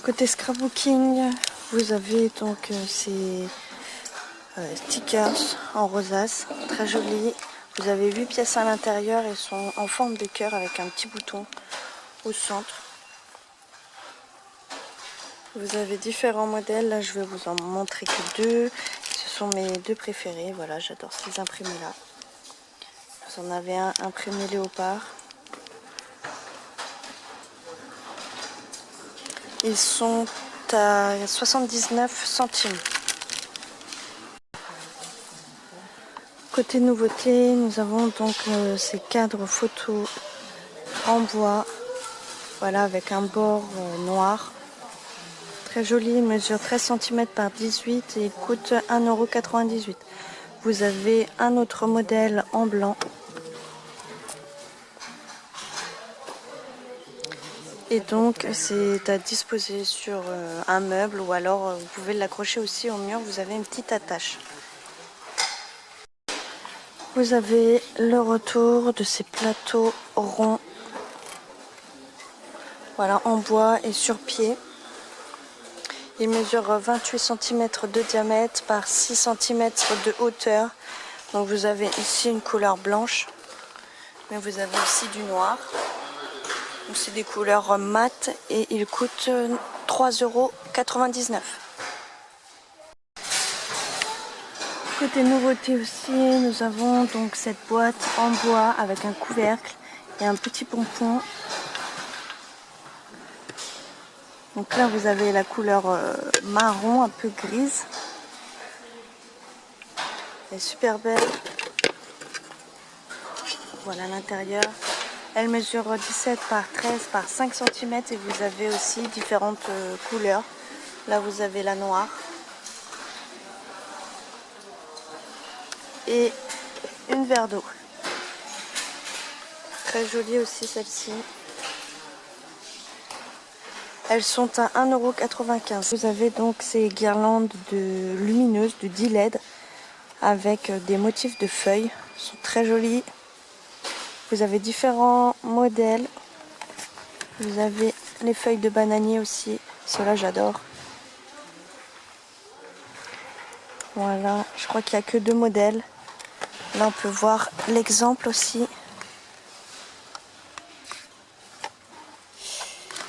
Côté scrapbooking, vous avez donc ces stickers en rosace, très jolis. Vous avez 8 pièces à l'intérieur et sont en forme de cœur avec un petit bouton au centre. Vous avez différents modèles, là je vais vous en montrer que deux. Ce sont mes deux préférés, voilà, j'adore ces imprimés là. Vous en avez un imprimé léopard. Ils sont à 79 centimes. Côté nouveauté, nous avons donc ces cadres photos en bois, voilà, avec un bord noir. Très joli, il mesure 13 cm par 18 et il coûte 1,98 €. Vous avez un autre modèle en blanc. Et donc c'est à disposer sur un meuble ou alors vous pouvez l'accrocher aussi au mur, vous avez une petite attache. Vous avez le retour de ces plateaux ronds, voilà, en bois et sur pied. Il mesure 28 cm de diamètre par 6 cm de hauteur. Donc vous avez ici une couleur blanche, mais vous avez aussi du noir. Donc c'est des couleurs mat et il coûte 3,99 €. Côté nouveauté aussi, nous avons donc cette boîte en bois avec un couvercle et un petit pompon. Donc là vous avez la couleur marron, un peu grise. Elle est super belle. Voilà l'intérieur. Elle mesure 17 par 13 par 5 cm et vous avez aussi différentes couleurs. Là vous avez la noire. Et une verre d'eau. Très jolie aussi celle-ci. Elles sont à 1,95 €. Vous avez donc ces guirlandes lumineuses de 10 LED avec des motifs de feuilles. Elles sont très jolies. Vous avez différents modèles. Vous avez les feuilles de bananier aussi. Ceux-là j'adore. Voilà, je crois qu'il n'y a que deux modèles. Là on peut voir l'exemple aussi.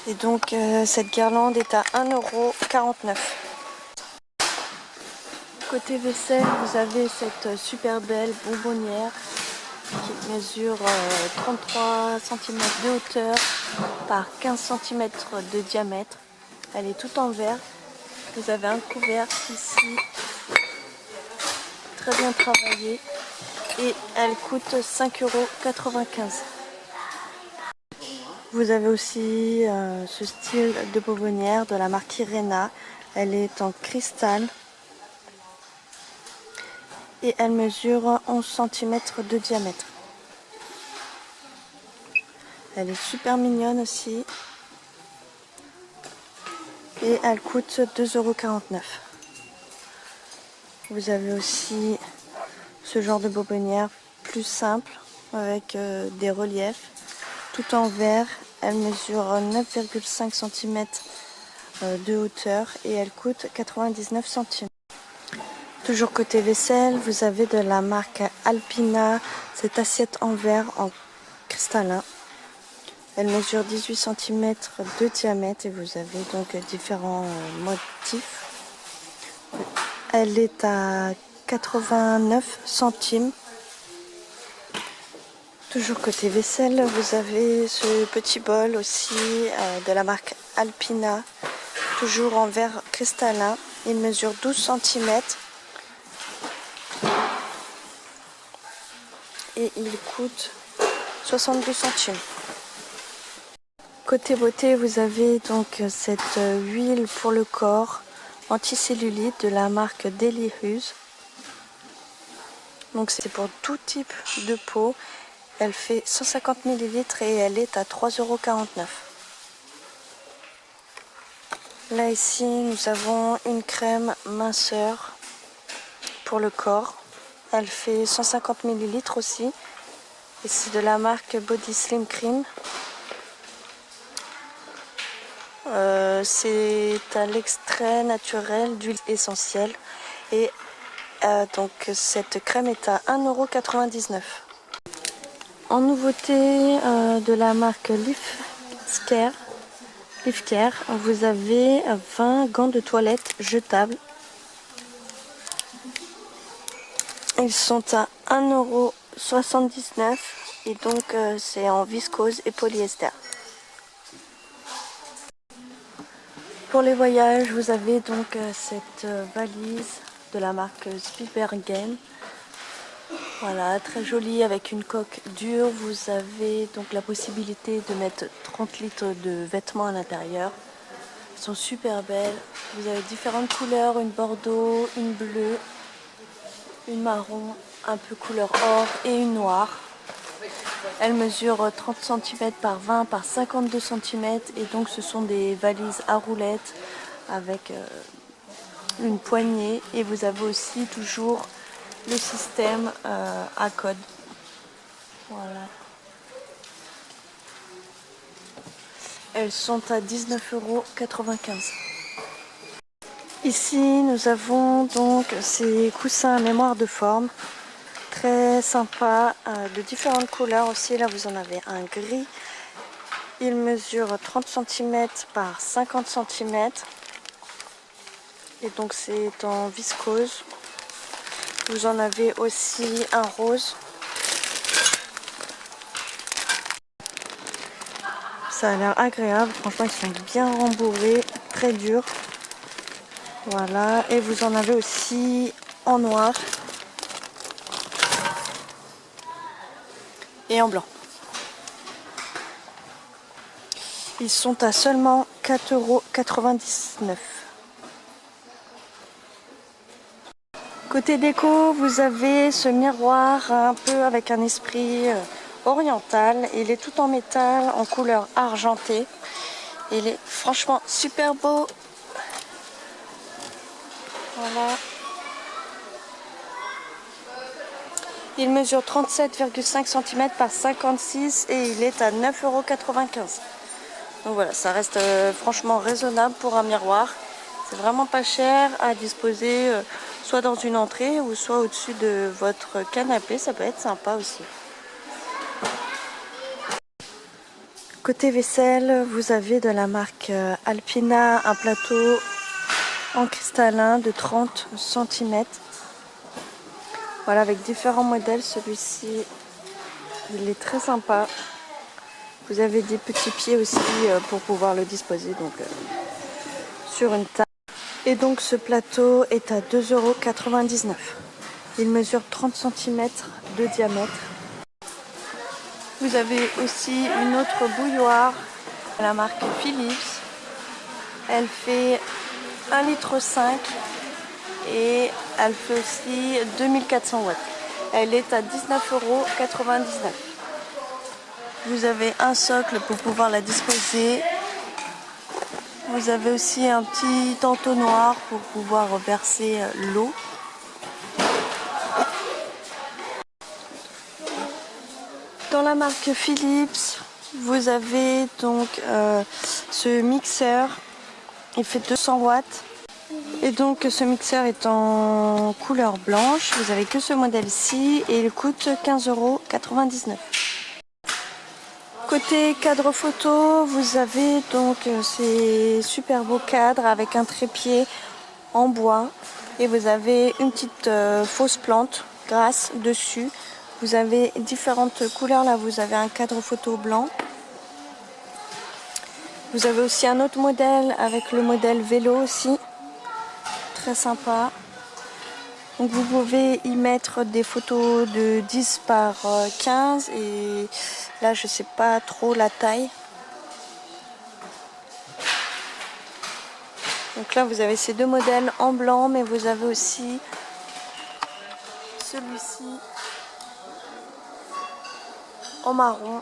Et donc cette guirlande est à 1,49 €. Côté vaisselle, vous avez cette super belle bonbonnière qui mesure 33 cm de hauteur par 15 cm de diamètre. Elle est toute en verre. Vous avez un couvercle ici, très bien travaillé, et elle coûte 5,95 €. Vous avez aussi ce style de bonbonnière de la marque Irena. Elle est en cristal et elle mesure 11 cm de diamètre. Elle est super mignonne aussi et elle coûte 2,49 €. Vous avez aussi ce genre de bonbonnière plus simple avec des reliefs tout en verre. Elle mesure 9,5 cm de hauteur et elle coûte 99 centimes. Toujours côté vaisselle, vous avez de la marque Alpina cette assiette en verre en cristallin. Elle mesure 18 cm de diamètre et vous avez donc différents motifs. Elle est à 89 centimes. Toujours côté vaisselle, vous avez ce petit bol aussi de la marque Alpina, toujours en verre cristallin. Il mesure 12 cm et il coûte 62 centimes. Côté beauté, vous avez donc cette huile pour le corps anticellulite de la marque Delihuse. Donc c'est pour tout type de peau. Elle fait 150 ml et elle est à 3,49 €. Là ici nous avons une crème minceur pour le corps. Elle fait 150 ml aussi. Et c'est de la marque Body Slim Cream. C'est à l'extrait naturel d'huile essentielle. Et donc cette crème est à 1,99 €. En nouveauté de la marque Leaf Care, vous avez 20 gants de toilette jetables. Ils sont à 1,79 € et donc c'est en viscose et polyester. Pour les voyages, vous avez donc cette valise de la marque Spitsbergen. Voilà, très jolie avec une coque dure. Vous avez donc la possibilité de mettre 30 litres de vêtements à l'intérieur. Elles sont super belles. Vous avez différentes couleurs, une bordeaux, une bleue, une marron, un peu couleur or et une noire. Elle mesure 30 cm par 20 par 52 cm et donc ce sont des valises à roulettes avec une poignée et vous avez aussi toujours le système à code. Voilà. Elles sont à 19,95 €. Ici nous avons donc ces coussins à mémoire de forme. Très sympa, de différentes couleurs aussi. Là vous en avez un gris. Il mesure 30 cm par 50 cm. Et donc c'est en viscose. Vous en avez aussi un rose. Ça a l'air agréable. Franchement ils sont bien rembourrés, très durs. Voilà. Et vous en avez aussi en noir. Et en blanc. Ils sont à seulement 4,99 €. Côté déco, vous avez ce miroir un peu avec un esprit oriental. Il est tout en métal, en couleur argentée. Il est franchement super beau. Voilà. Il mesure 37,5 cm par 56 et il est à 9,95 €. Donc voilà, ça reste franchement raisonnable pour un miroir. C'est vraiment pas cher à disposer soit dans une entrée ou soit au-dessus de votre canapé. Ça peut être sympa aussi. Côté vaisselle, vous avez de la marque Alpina un plateau en cristallin de 30 cm. Voilà, avec différents modèles. Celui-ci, il est très sympa. Vous avez des petits pieds aussi pour pouvoir le disposer donc sur une table. Et donc ce plateau est à 2,99 €. Il mesure 30 cm de diamètre. Vous avez aussi une autre bouilloire de la marque Philips. Elle fait 1,5 litre et elle fait aussi 2400 watts. Elle est à 19,99 €. Vous avez un socle pour pouvoir la disposer. Vous avez aussi un petit entonnoir pour pouvoir verser l'eau. Dans la marque Philips, vous avez donc ce mixeur. Il fait 200 watts. Et donc ce mixeur est en couleur blanche. Vous avez que ce modèle-ci et il coûte 15,99 €. Côté cadre photo, vous avez donc ces super beaux cadres avec un trépied en bois et vous avez une petite fausse plante grasse dessus. Vous avez différentes couleurs. Là, vous avez un cadre photo blanc. Vous avez aussi un autre modèle avec le modèle vélo aussi. Très sympa. Donc vous pouvez y mettre des photos de 10 par 15 et là je sais pas trop la taille. Donc là vous avez ces deux modèles en blanc mais vous avez aussi celui-ci en marron.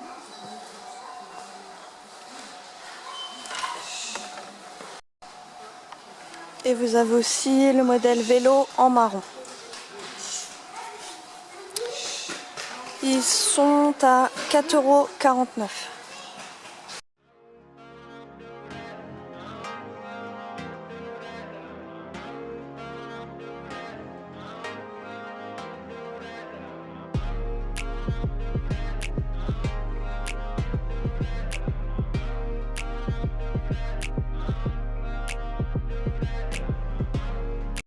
Et vous avez aussi le modèle vélo en marron. Ils sont à 4,49 €.